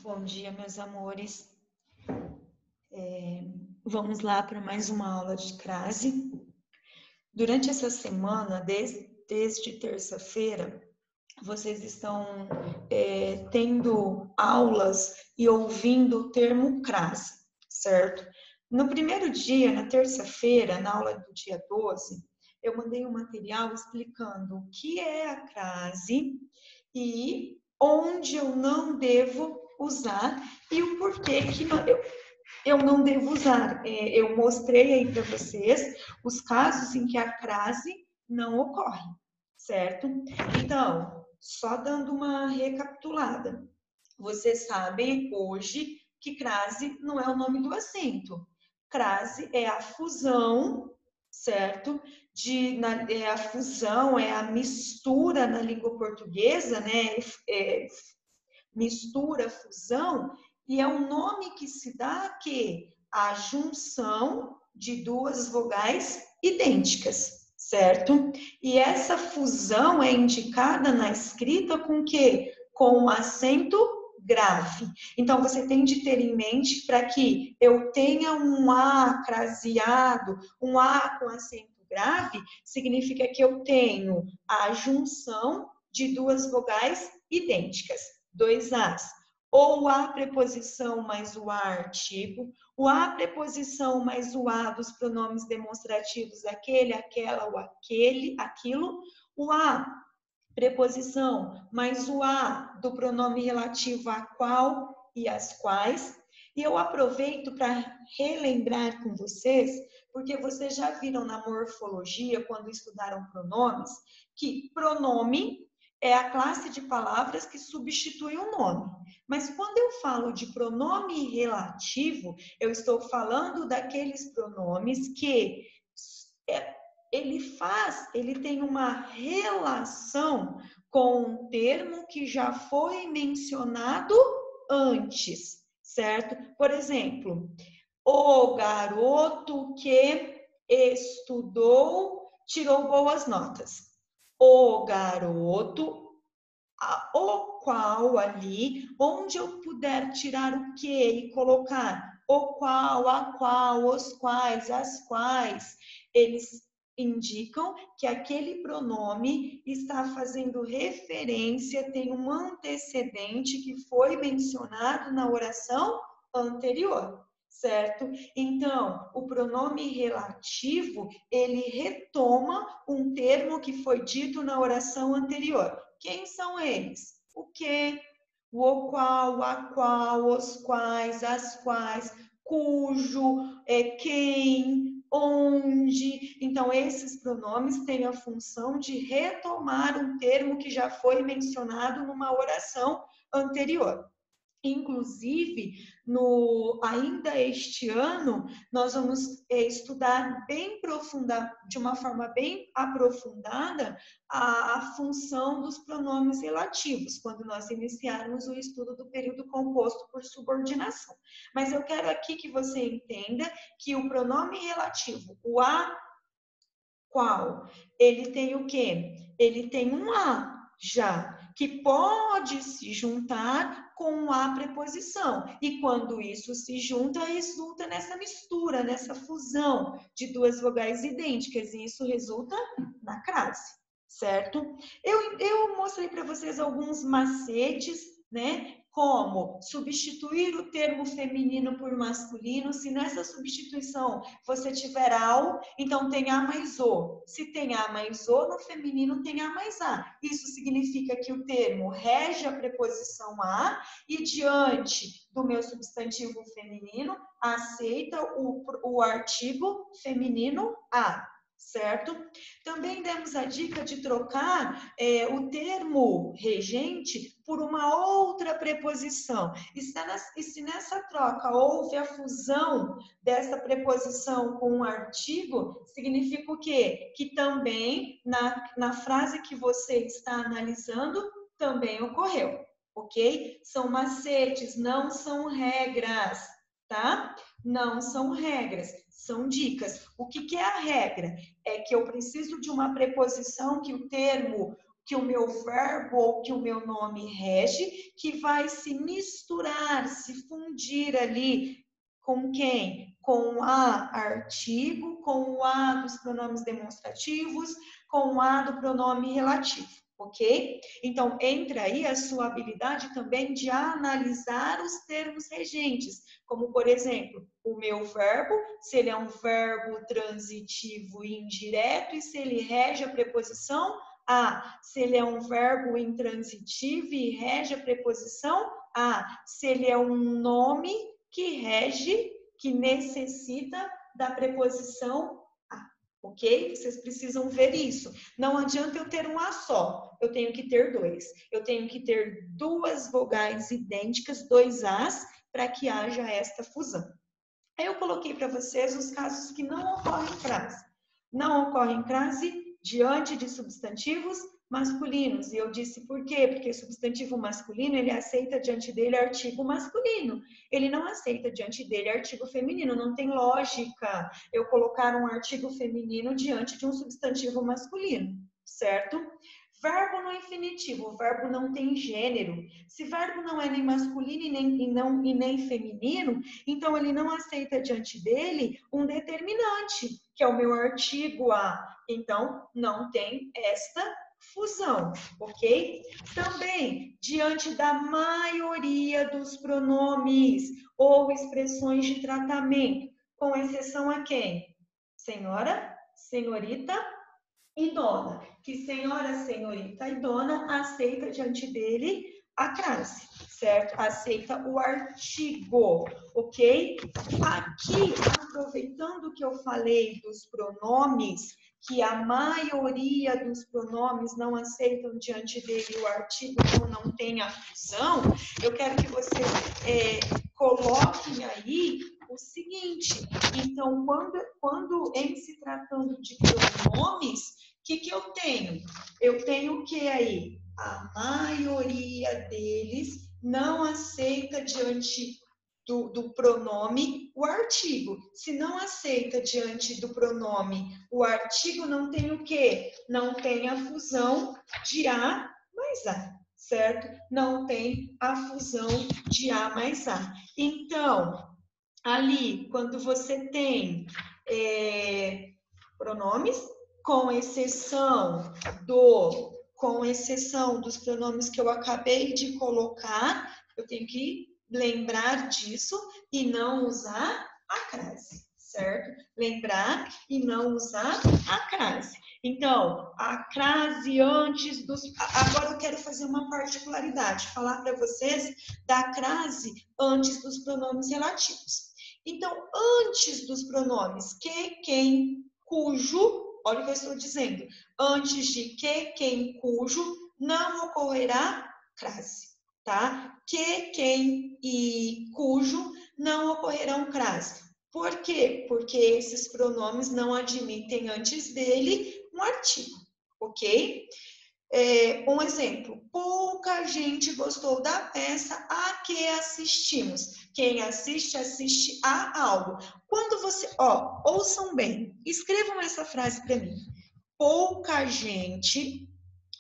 Bom dia, meus amores. Vamos lá para mais uma aula de crase. Durante essa semana, desde terça-feira, vocês estão tendo aulas e ouvindo o termo crase, certo? No primeiro dia, na terça-feira, na aula do dia 12, eu mandei um material explicando o que é a crase e onde eu não devo usar e o porquê que eu não devo usar. Eu mostrei aí para vocês os casos em que a crase não ocorre, certo? Então, só dando uma recapitulada. Vocês sabem hoje que crase não é o nome do acento. Crase é a fusão, certo? É a fusão, é a mistura na língua portuguesa, né? Mistura, fusão, e é um nome que se dá a junção de duas vogais idênticas, certo? E essa fusão é indicada na escrita com que? Com um acento grave. Então, você tem de ter em mente para que eu tenha um A craseado, um A com acento grave, significa que eu tenho a junção de duas vogais idênticas. 2 As. Ou a preposição mais o a artigo, o a preposição mais o a dos pronomes demonstrativos aquele, aquela, o aquele, aquilo, o a preposição mais o a do pronome relativo a qual e as quais. E eu aproveito para relembrar com vocês, porque vocês já viram na morfologia, quando estudaram pronomes, que pronome é a classe de palavras que substitui o nome. Mas quando eu falo de pronome relativo, eu estou falando daqueles pronomes que ele tem uma relação com um termo que já foi mencionado antes, certo? Por exemplo, o garoto que estudou tirou boas notas. O garoto, o qual ali, onde eu puder tirar o que e colocar o qual, a qual, os quais, as quais, eles indicam que aquele pronome está fazendo referência, tem um antecedente que foi mencionado na oração anterior, certo? Então, o pronome relativo, ele retoma um termo que foi dito na oração anterior. Quem são eles? O que, o qual, a qual, os quais, as quais, cujo, quem, onde. Então, esses pronomes têm a função de retomar um termo que já foi mencionado numa oração anterior. Inclusive, ainda este ano, nós vamos estudar de uma forma bem aprofundada, a função dos pronomes relativos, quando nós iniciarmos o estudo do período composto por subordinação. Mas eu quero aqui que você entenda que o pronome relativo, o a qual, ele tem o quê? Ele tem um a já, que pode se juntar com a preposição. E quando isso se junta, resulta nessa mistura, nessa fusão de duas vogais idênticas. E isso resulta na crase, certo? Eu mostrei para vocês alguns macetes, né? Como substituir o termo feminino por masculino. Se nessa substituição você tiver ao, então tem a mais o. Se tem a mais o, no feminino tem a mais a. Isso significa que o termo rege a preposição a e diante do meu substantivo feminino aceita o artigo feminino a. Certo? Também demos a dica de trocar o termo regente por uma outra preposição. E se nessa troca houve a fusão dessa preposição com um artigo, significa o quê? Que também na frase que você está analisando, também ocorreu, ok? São macetes, não são regras, tá? Não são regras, são dicas. O que é a regra? É que eu preciso de uma preposição que o termo que o meu verbo ou que o meu nome rege, que vai se misturar, se fundir ali com quem? Com o a artigo, com o a dos pronomes demonstrativos, com o a do pronome relativo, ok? Então, entra aí a sua habilidade também de analisar os termos regentes, como, por exemplo, o meu verbo, se ele é um verbo transitivo e indireto e se ele rege a preposição a, se ele é um verbo intransitivo e rege a preposição a, se ele é um nome que rege, que necessita da preposição a, ok? Vocês precisam ver isso. Não adianta eu ter um a só, eu tenho que ter dois. Eu tenho que ter duas vogais idênticas, dois as, para que haja esta fusão. Aí eu coloquei para vocês os casos que não ocorrem crase. Não ocorrem crase diante de substantivos masculinos. E eu disse por quê? Porque substantivo masculino, ele aceita diante dele artigo masculino. Ele não aceita diante dele artigo feminino. Não tem lógica eu colocar um artigo feminino diante de um substantivo masculino, certo? Verbo no infinitivo, o verbo não tem gênero. Se verbo não é nem masculino e nem feminino, então ele não aceita diante dele um determinante, que é o meu artigo a. Então, não tem esta fusão, ok? Também, diante da maioria dos pronomes ou expressões de tratamento, com exceção a quem? Senhora, senhorita e dona, que senhora, senhorita e dona aceita diante dele a crase, certo? Aceita o artigo, ok? Aqui, aproveitando que eu falei dos pronomes, que a maioria dos pronomes não aceitam diante dele o artigo, então não tem a fusão, eu quero que vocês coloquem aí o seguinte, então, quando em se tratando de pronomes, o que eu tenho? Eu tenho o que aí? A maioria deles não aceita diante do pronome o artigo. Se não aceita diante do pronome o artigo, não tem o quê? Não tem a fusão de a mais a, certo? Não tem a fusão de a mais a. Então, ali, quando você tem pronomes, com exceção dos pronomes que eu acabei de colocar, eu tenho que lembrar disso e não usar a crase, certo? Lembrar e não usar a crase. Então, a crase antes dos... Agora eu quero fazer uma particularidade, falar para vocês da crase antes dos pronomes relativos. Então, antes dos pronomes que, quem, cujo, olha o que eu estou dizendo, antes de que, quem, cujo, não ocorrerá crase, tá? Que, quem e cujo não ocorrerão crase. Por quê? Porque esses pronomes não admitem antes dele um artigo, ok? Um exemplo, pouca gente gostou da peça a que assistimos. Quem assiste, assiste a algo. Quando você, ouçam bem, escrevam essa frase para mim. Pouca gente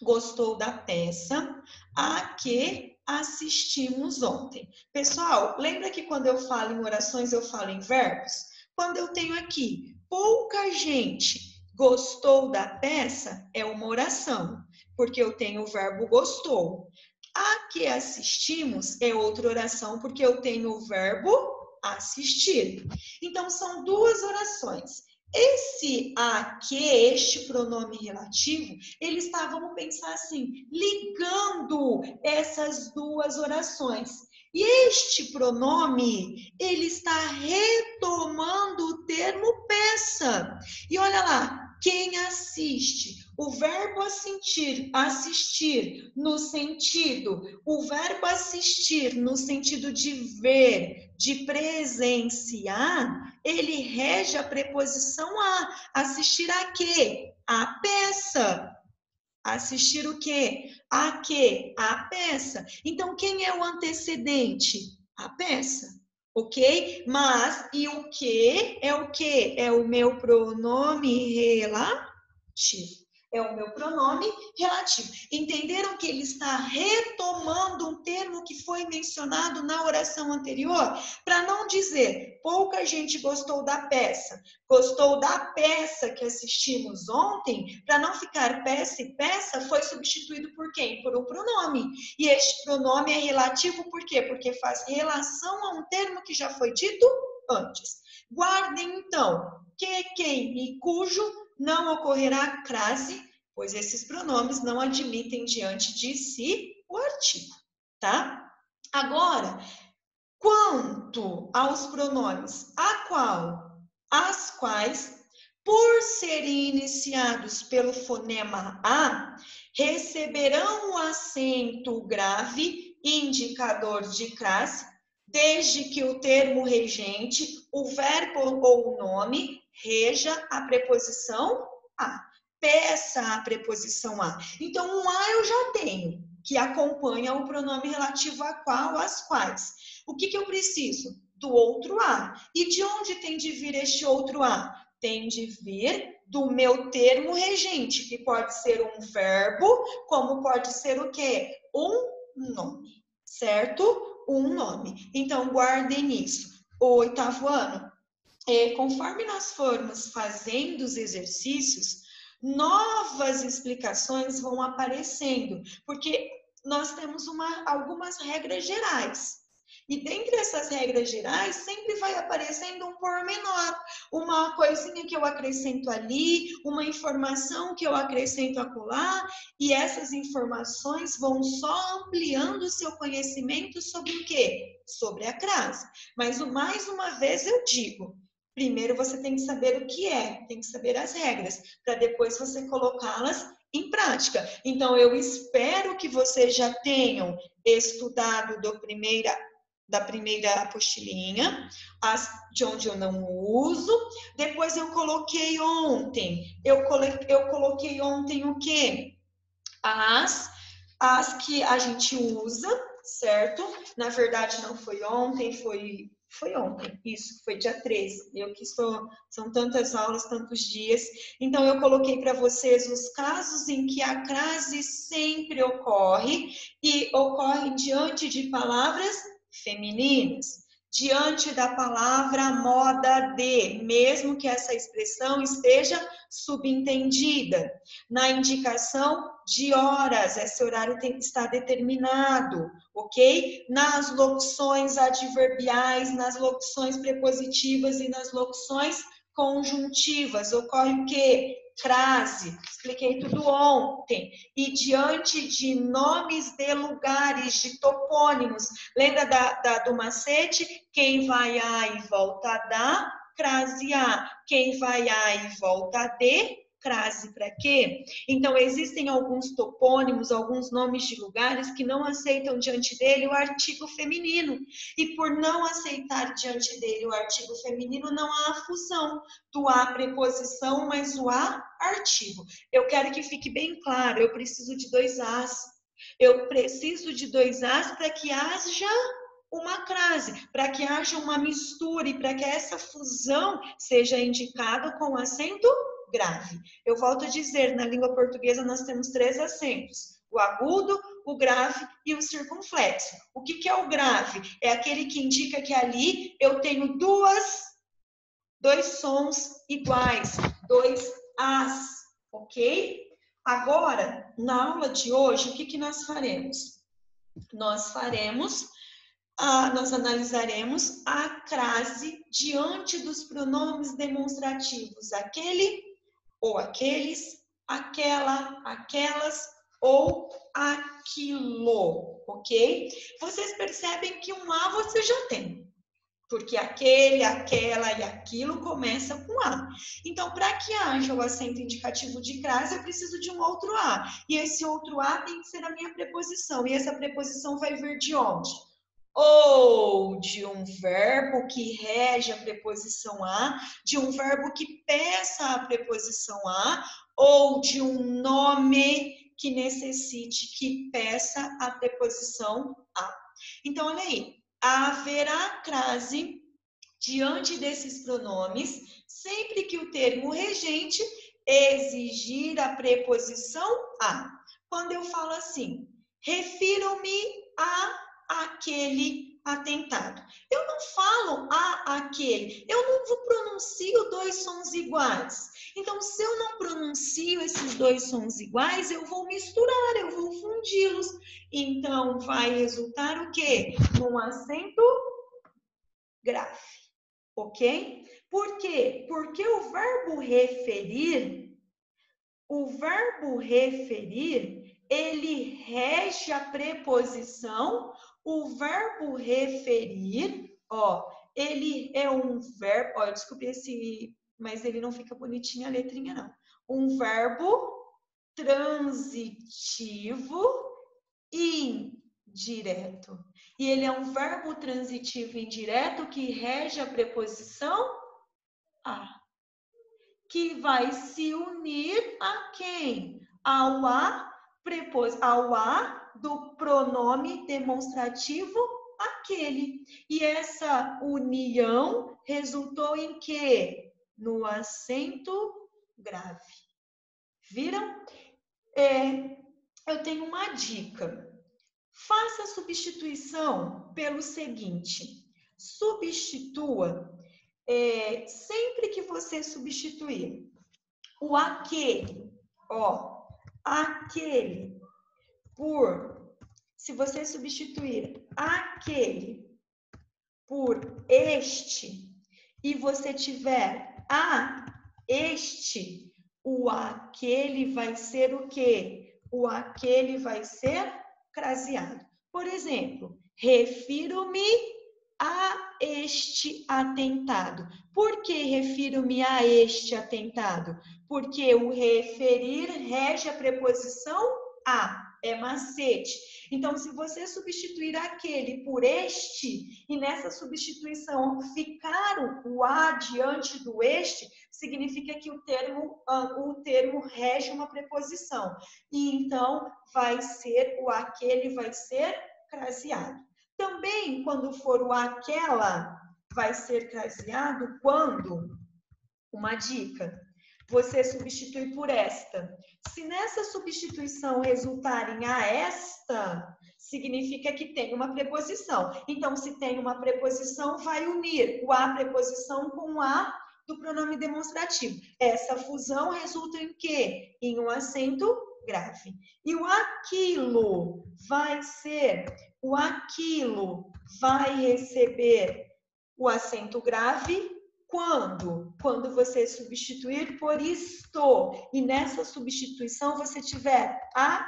gostou da peça a que assistimos ontem. Pessoal, lembra que quando eu falo em orações, eu falo em verbos? Quando eu tenho aqui, pouca gente gostou da peça, é uma oração, porque eu tenho o verbo gostou. A que assistimos é outra oração, porque eu tenho o verbo assistir. Então, são duas orações. Este pronome relativo, ele está, vamos pensar assim, ligando essas duas orações. E este pronome, ele está retomando o termo peça. E olha lá, quem assiste? O verbo assistir no sentido, o verbo assistir no sentido de ver, de presenciar, ele rege a preposição a. Assistir a quê? A peça. Assistir o quê? A quê? A peça. Então, quem é o antecedente? A peça. Ok? Mas, e o que? É o quê? É o meu pronome relativo. é o meu pronome relativo. Entenderam que ele está retomando um termo que foi mencionado na oração anterior? Para não dizer, pouca gente gostou da peça, gostou da peça que assistimos ontem, para não ficar peça e peça, foi substituído por quem? Por um pronome. E este pronome é relativo por quê? Porque faz relação a um termo que já foi dito antes. Guardem, então, que, quem e cujo não ocorrerá crase, pois esses pronomes não admitem diante de si o artigo, tá? Agora, quanto aos pronomes a qual, as quais, por serem iniciados pelo fonema A, receberão o acento grave indicador de crase, desde que o termo regente, o verbo ou o nome, reja a preposição a. Peça a preposição a. Então, um a eu já tenho, que acompanha o pronome relativo a qual, as quais. O que eu preciso? Do outro a. E de onde tem de vir este outro a? Tem de vir do meu termo regente, que pode ser um verbo, como pode ser o quê? Um nome, certo? Um nome. Então, guardem isso. O oitavo ano, conforme nós formos fazendo os exercícios, novas explicações vão aparecendo, porque nós temos algumas regras gerais. E dentre essas regras gerais, sempre vai aparecendo um pormenor, uma coisinha que eu acrescento ali, uma informação que eu acrescento acolá, e essas informações vão só ampliando o seu conhecimento sobre o quê? Sobre a crase. Mas mais uma vez eu digo, primeiro você tem que saber o que é, tem que saber as regras, para depois você colocá-las em prática. Então, eu espero que vocês já tenham estudado da primeira apostilinha, de onde eu não uso. Depois eu coloquei ontem. Eu coloquei ontem o quê? As que a gente usa, certo? Na verdade, não foi ontem, foi ontem, isso, foi dia 13. Eu que estou, são tantas aulas, tantos dias. Então, eu coloquei para vocês os casos em que a crase sempre ocorre e ocorre diante de palavras femininas, diante da palavra moda de, mesmo que essa expressão esteja subentendida. Na indicação de horas, esse horário está determinado, ok? Nas locuções adverbiais, nas locuções prepositivas e nas locuções conjuntivas, ocorre o quê? Crase, expliquei tudo ontem. E diante de nomes de lugares, de topônimos, lembra do macete? Quem vai a e volta da, crase a. Quem vai a e volta de, crase para quê? Então, existem alguns topônimos, alguns nomes de lugares que não aceitam diante dele o artigo feminino. E por não aceitar diante dele o artigo feminino, não há a fusão do a preposição mais o a artigo. Eu quero que fique bem claro, eu preciso de dois as. Eu preciso de dois as para que haja uma crase, para que haja uma mistura e para que essa fusão seja indicada com acento grave. Eu volto a dizer, na língua portuguesa nós temos 3 acentos: o agudo, o grave e o circunflexo. O que é o grave? É aquele que indica que ali eu tenho dois sons iguais, dois as, ok? Agora, na aula de hoje, o que nós faremos? Nós analisaremos a crase diante dos pronomes demonstrativos aquele ou aqueles, aquela, aquelas ou aquilo, ok? Vocês percebem que um A você já tem, porque aquele, aquela e aquilo começa com A. Então, para que haja o acento indicativo de crase, eu preciso de um outro A. E esse outro A tem que ser a minha preposição. E essa preposição vai vir de onde? Ou de um verbo que rege a preposição a, de um verbo que peça a preposição a, ou de um nome que necessite que peça a preposição a. Então, olha aí, haverá crase diante desses pronomes sempre que o termo regente exigir a preposição a. Quando eu falo assim, refiro-me a aquele atentado. Eu não falo a aquele, eu não pronuncio dois sons iguais. Então, se eu não pronuncio esses dois sons iguais, eu vou misturar, eu vou fundi-los. Então, vai resultar o quê? Num acento grave, ok? Por quê? Porque o verbo referir, ele rege a preposição. O verbo referir, ó, ele é um verbo, ó, eu descobri esse, mas ele não fica bonitinho a letrinha, não. Um verbo transitivo indireto. E ele é um verbo transitivo indireto que rege a preposição a, que vai se unir a quem? Ao a do pronome demonstrativo aquele. E essa união resultou em quê? No acento grave. Viram? Eu tenho uma dica. Faça a substituição pelo seguinte. Substitua, sempre que você substituir o aquele, ó, aquele se você substituir aquele por este e você tiver a este, o aquele vai ser o quê? O aquele vai ser craseado. Por exemplo, refiro-me a este atentado. Por que refiro-me a este atentado? Porque o referir rege a preposição a, é macete. Então, se você substituir aquele por este, e nessa substituição ficar o a diante do este, significa que o termo rege uma preposição. E então, o aquele vai ser craseado. Também, quando for o aquela, vai ser craseado quando, uma dica, você substitui por esta. Se nessa substituição resultar em a esta, significa que tem uma preposição. Então, se tem uma preposição, vai unir o a preposição com o a do pronome demonstrativo. Essa fusão resulta em quê? Em um acento grave. E o aquilo vai receber o acento grave quando? Quando você substituir por isto. E nessa substituição você tiver a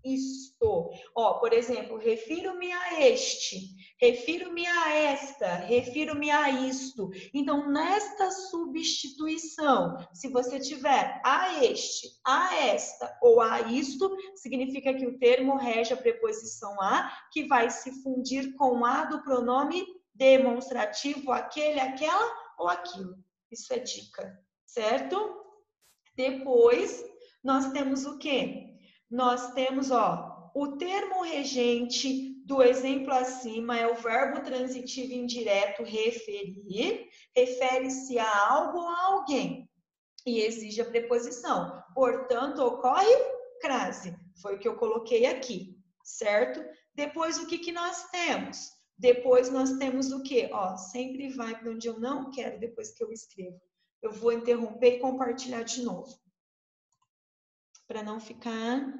isto. Ó, por exemplo, refiro-me a este, refiro-me a esta, refiro-me a isto. Então, nesta substituição, se você tiver a este, a esta ou a isto, significa que o termo rege a preposição a, que vai se fundir com a do pronome demonstrativo, aquele, aquela ou aquilo. Isso é dica, certo? Depois, nós temos o quê? Nós temos, ó, o termo regente do exemplo acima é o verbo transitivo indireto referir, refere-se a algo ou a alguém e exige a preposição. Portanto, ocorre crase. Foi o que eu coloquei aqui, certo? Depois, o que nós temos? Depois nós temos o quê? Ó, sempre vai para onde eu não quero depois que eu escrevo. Eu vou interromper e compartilhar de novo. Para não ficar...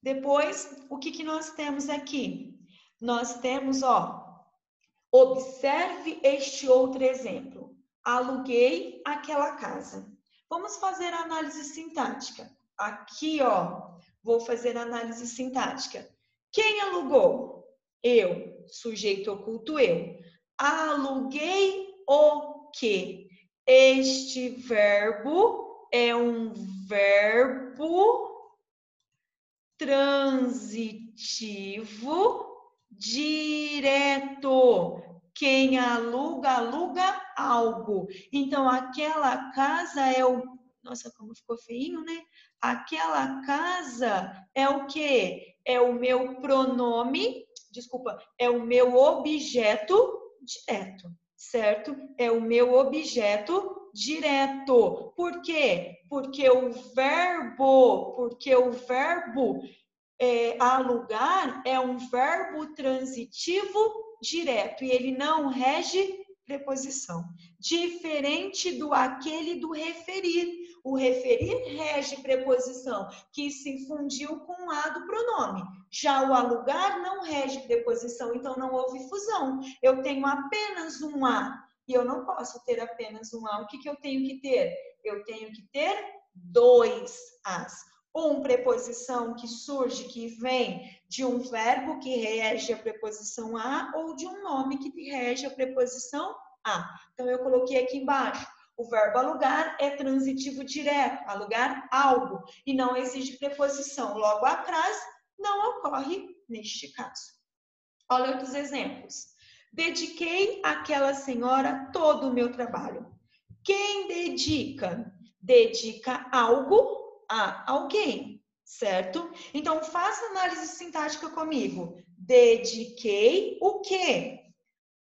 Depois, o que nós temos aqui? Nós temos, ó, observe este outro exemplo. Aluguei aquela casa. Vamos fazer a análise sintática. Aqui, ó, vou fazer a análise sintática. Quem alugou? Eu, sujeito oculto eu. Aluguei o quê? Este verbo é um verbo transitivo direto. Quem aluga, aluga algo. Então, aquela casa é o... Nossa, como ficou feinho, né? Aquela casa é o quê? É o meu pronome, desculpa, é o meu objeto direto, certo? É o meu objeto direto. Por quê? Porque o verbo alugar é um verbo transitivo direto e ele não rege preposição. Diferente do aquele do referir. O referir rege preposição, que se fundiu com o a do pronome. Já o alugar não rege preposição, então não houve fusão. Eu tenho apenas um a e eu não posso ter apenas um a. O que eu tenho que ter? Eu tenho que ter dois as. Um preposição que surge, que vem de um verbo que rege a preposição a ou de um nome que rege a preposição a. Então, eu coloquei aqui embaixo. O verbo alugar é transitivo direto, alugar algo, e não exige preposição. Logo, a crase não ocorre neste caso. Olha outros exemplos. Dediquei àquela senhora todo o meu trabalho. Quem dedica? Dedica algo a alguém, certo? Então, faça análise sintática comigo. Dediquei o quê?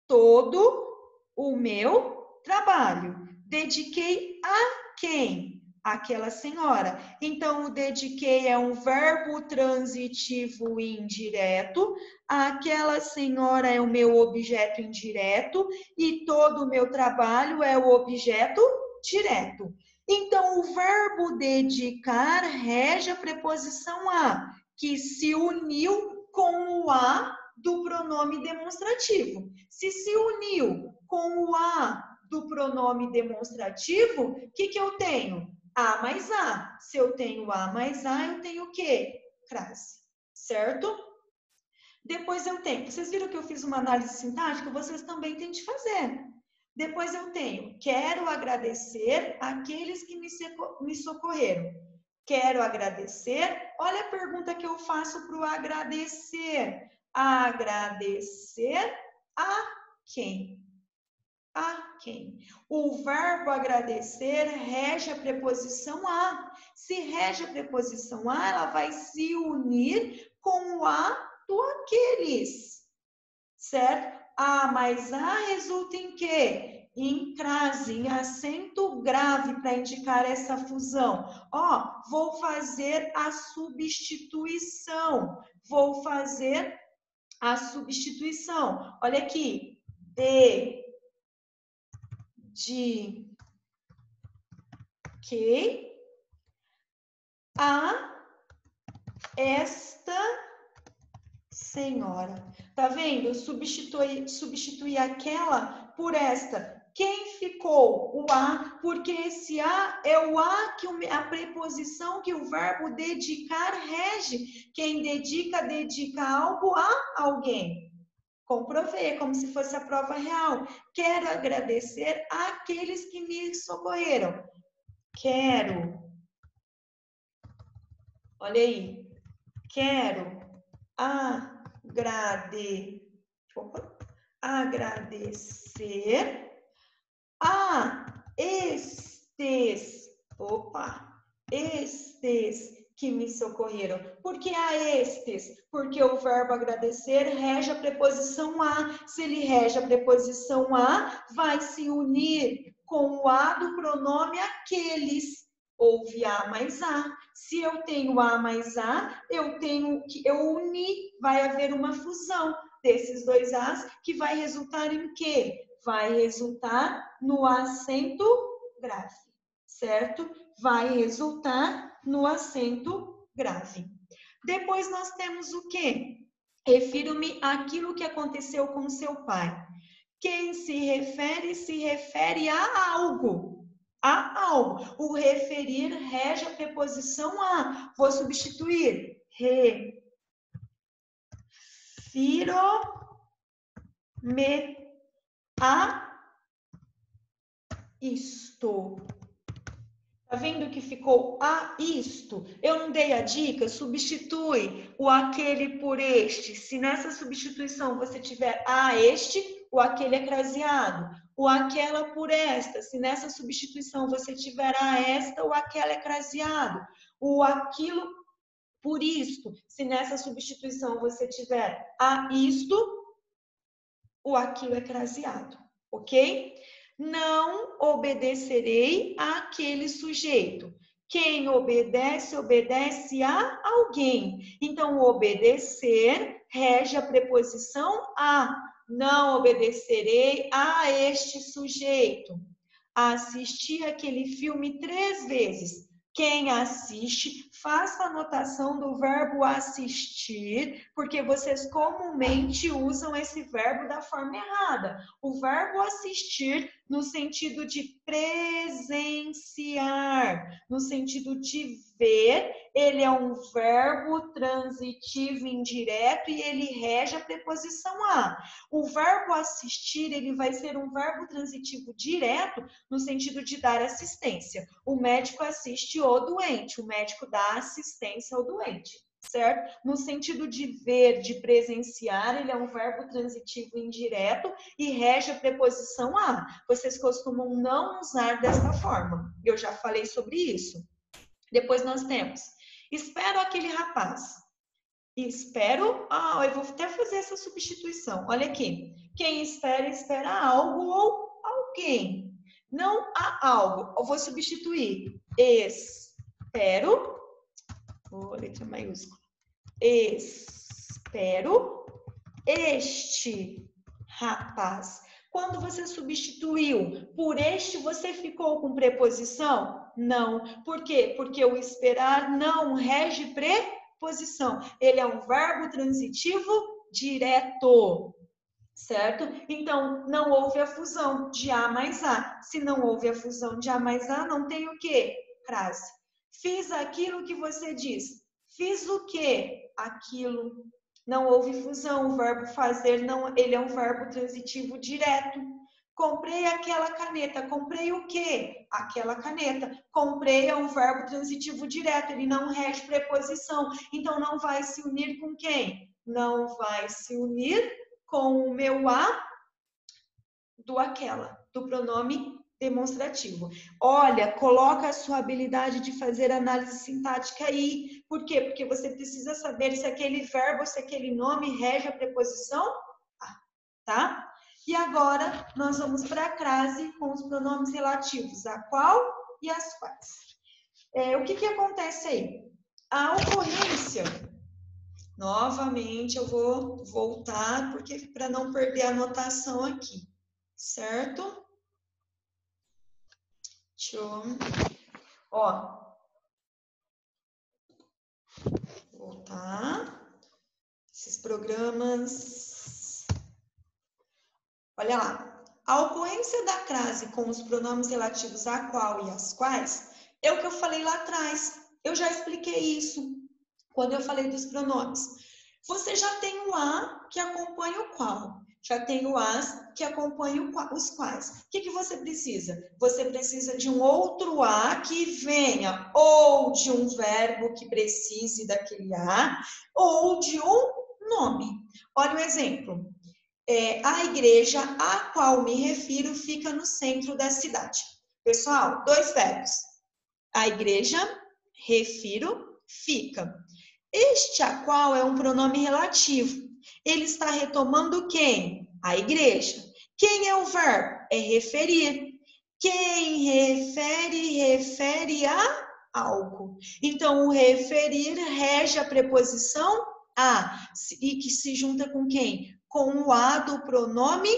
Todo o meu trabalho. Dediquei a quem? Aquela senhora. Então, o dediquei é um verbo transitivo indireto. Aquela senhora é o meu objeto indireto. E todo o meu trabalho é o objeto direto. Então, o verbo dedicar rege a preposição a, que se uniu com o a do pronome demonstrativo. Se uniu com o a do pronome demonstrativo, o que eu tenho? A mais a. Se eu tenho a mais a, eu tenho o quê? Crase, certo? Depois eu tenho, vocês viram que eu fiz uma análise sintática? Vocês também têm de fazer. Depois eu tenho, quero agradecer àqueles que me socorreram. Quero agradecer, olha a pergunta que eu faço para o agradecer. Agradecer a quem? A quem? O verbo agradecer rege a preposição a. Se rege a preposição a, ela vai se unir com o a do aqueles, certo? A mais a resulta em quê? Em crase, em acento grave para indicar essa fusão. Ó, vou fazer a substituição. Vou fazer a substituição. Olha aqui. Que a esta senhora. Tá vendo? Substituir aquela por esta. Quem ficou? O a, porque esse a é o a que a preposição que o verbo dedicar rege. Quem dedica algo a alguém. Comprovei, como se fosse a prova real. Quero agradecer àqueles que me socorreram. Quero. Olha aí. Quero agradecer a estes que me socorreram. Por que a estes? Porque o verbo agradecer rege a preposição a. Se ele rege a preposição a, vai se unir com o a do pronome aqueles. Houve a mais a. Se eu tenho a mais a, eu unir, vai haver uma fusão desses dois as, que vai resultar em quê? Vai resultar no acento grave, certo? Vai resultar no acento grave. Depois nós temos o quê? Refiro-me àquilo que aconteceu com seu pai. Quem se refere a algo. A algo. O referir rege a preposição a. Vou substituir. Refiro-me a isto. Tá vendo que ficou a isto? Eu não dei a dica, substitui o aquele por este. Se nessa substituição você tiver a este, o aquele é craseado. O aquela por esta. Se nessa substituição você tiver a esta, o aquela é craseado. O aquilo por isto. Se nessa substituição você tiver a isto, o aquilo é craseado. Ok? não obedecerei àquele sujeito. Quem obedece, obedece a alguém. Então, obedecer rege a preposição a. Não obedecerei a este sujeito. Assistir aquele filme 3 vezes. Quem assiste, faça a anotação do verbo assistir, porque vocês comumente usam esse verbo da forma errada. O verbo assistir no sentido de presenciar, no sentido de ver, ele é um verbo transitivo indireto e ele rege a preposição a. O verbo assistir, ele vai ser um verbo transitivo direto no sentido de dar assistência. O médico assiste o doente, o médico dá assistência ao doente, certo? No sentido de ver, de presenciar, ele é um verbo transitivo indireto e rege a preposição a. Vocês costumam não usar desta forma. Eu já falei sobre isso. Depois nós temos, espero aquele rapaz. Espero, eu vou até fazer essa substituição. Olha aqui, quem espera, espera algo ou alguém. Não há algo. Eu vou substituir espero, letra maiúscula, espero este rapaz. Quando você substituiu por este, você ficou com preposição? Não. Por quê? Porque o esperar não rege preposição. Ele é um verbo transitivo direto. Certo? Então, não houve a fusão de A mais A. Se não houve a fusão de A mais A, não tem o quê? Crase. Fiz aquilo que você diz. Fiz o quê? Aquilo. Não houve fusão. O verbo fazer, não, ele é um verbo transitivo direto. Comprei aquela caneta. Comprei o quê? Aquela caneta. Comprei é um verbo transitivo direto. Ele não rege preposição. Então, não vai se unir com quem? Não vai se unir com o meu a do aquela, do pronome demonstrativo. Olha, coloca a sua habilidade de fazer análise sintática aí. Por quê? Porque você precisa saber se aquele verbo, se aquele nome rege a preposição a, tá? E agora nós vamos para a crase com os pronomes relativos a qual e as quais. O que acontece aí? A ocorrência... Novamente, eu vou voltar, porque para não perder a anotação aqui, certo? Deixa eu... voltar. Esses programas... Olha lá. A ocorrência da crase com os pronomes relativos a qual e as quais é o que eu falei lá atrás. Eu já expliquei isso quando eu falei dos pronomes. Você já tem o a que acompanha o qual. Já tem o as que acompanha os quais. O que você precisa? Você precisa de um outro a que venha ou de um verbo que precise daquele a ou de um nome. Olha o exemplo. A igreja a qual me refiro fica no centro da cidade. Pessoal, 2 verbos. A igreja, refiro, fica. Este a qual é um pronome relativo. Ele está retomando quem? A igreja. Quem é o verbo? É referir. Quem refere, refere a algo. Então, o referir rege a preposição a. E que se junta com quem? Com o a do pronome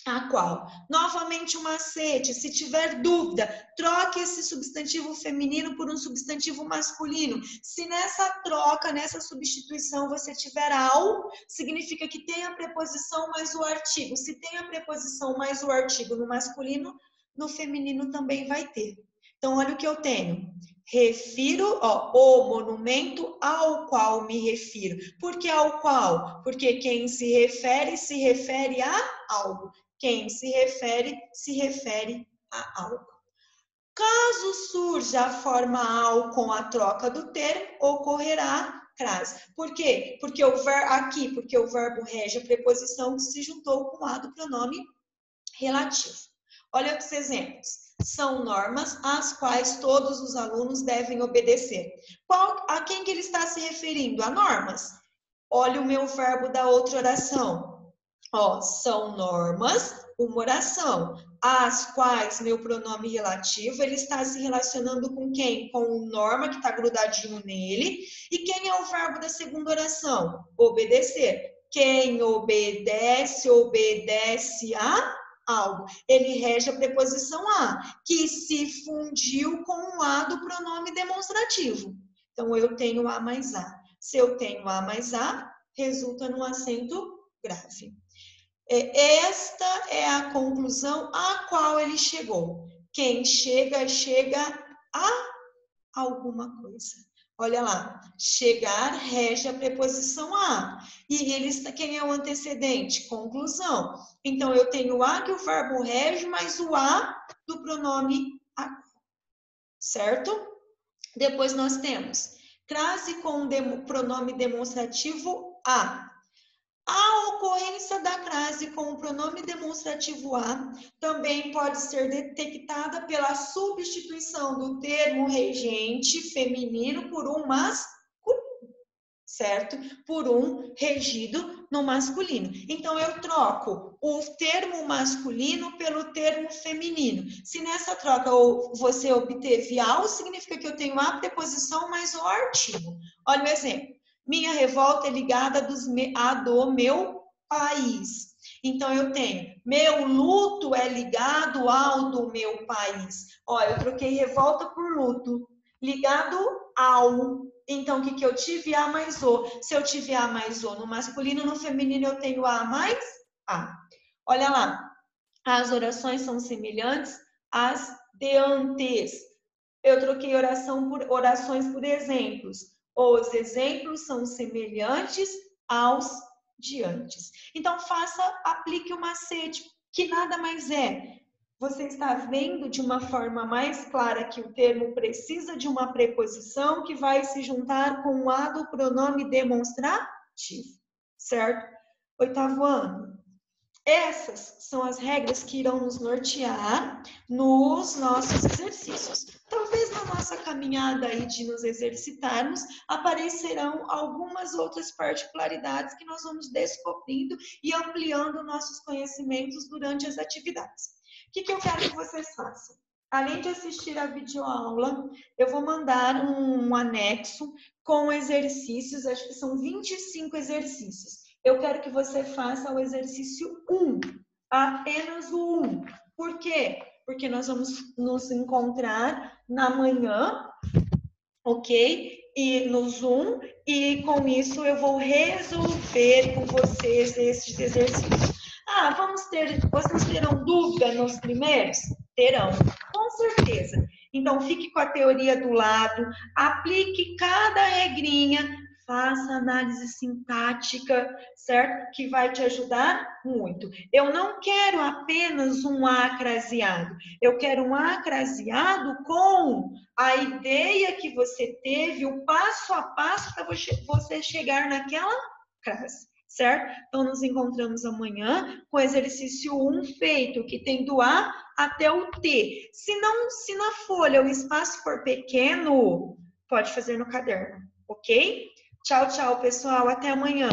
a qual? Novamente um macete, se tiver dúvida, troque esse substantivo feminino por um substantivo masculino. Se nessa troca, nessa substituição, você tiver ao, significa que tem a preposição mais o artigo. Se tem a preposição mais o artigo no masculino, no feminino também vai ter. Então, olha o que eu tenho. Refiro, o monumento ao qual me refiro. Por que ao qual? Porque quem se refere a algo. Quem se refere a algo. Caso surja a forma ao com a troca do termo, ocorrerá crase. Por quê? Porque o verbo rege a preposição que se juntou com a do pronome relativo. Olha os exemplos. São normas às quais todos os alunos devem obedecer. A quem que ele está se referindo? A normas. Olha o meu verbo da outra oração. Ó, são normas, uma oração, as quais meu pronome relativo, ele está se relacionando com quem? Com o norma, que está grudadinho nele. E quem é o verbo da segunda oração? Obedecer. Quem obedece, obedece a algo. Ele rege a preposição a, que se fundiu com o a do pronome demonstrativo. Então, eu tenho a mais a. Se eu tenho a mais a, resulta num acento grave. Esta é a conclusão a qual ele chegou. Quem chega, chega a alguma coisa. Olha lá, chegar rege a preposição a. E ele está, quem é o antecedente? Conclusão. Então, eu tenho a que o verbo rege, mais o a do pronome a. Certo? Depois nós temos crase com o pronome demonstrativo a. A ocorrência da crase com o pronome demonstrativo a também pode ser detectada pela substituição do termo regente feminino por um masculino, certo? Por um regido no masculino. Então, eu troco o termo masculino pelo termo feminino. Se nessa troca você obteve ao, significa que eu tenho a preposição mais o artigo. Olha o exemplo. Minha revolta é ligada a do meu país. Então, eu tenho, meu luto é ligado ao do meu país. Ó, eu troquei revolta por luto. Ligado ao. Então, o que eu tive? A mais o. Se eu tive a mais o no masculino, no feminino eu tenho a mais a. Olha lá. As orações são semelhantes às de antes. Eu troquei orações por exemplos. Os exemplos são semelhantes aos de antes. Então, aplique o macete, que nada mais é. Você está vendo de uma forma mais clara que o termo precisa de uma preposição que vai se juntar com o a do pronome demonstrativo, certo? Oitavo ano. Essas são as regras que irão nos nortear nos nossos exercícios. Talvez na nossa caminhada aí de nos exercitarmos, aparecerão algumas outras particularidades que nós vamos descobrindo e ampliando nossos conhecimentos durante as atividades. O que eu quero que vocês façam? Além de assistir a videoaula, eu vou mandar um anexo com exercícios, acho que são 25 exercícios. Eu quero que você faça o exercício 1, apenas o 1. Por quê? Porque nós vamos nos encontrar na manhã, ok? E no Zoom, e com isso eu vou resolver com vocês esses exercícios. Vocês terão dúvida nos primeiros? Terão, com certeza. Então, fique com a teoria do lado, aplique cada regrinha, faça análise sintática, certo? Que vai te ajudar muito. Eu não quero apenas um acraseado, eu quero um acraseado com a ideia que você teve, o passo a passo para você chegar naquela crase, certo? Então, nos encontramos amanhã com o exercício 1 feito, que tem do A até o T. Se na folha o espaço for pequeno, pode fazer no caderno, ok? Tchau, tchau, pessoal. Até amanhã.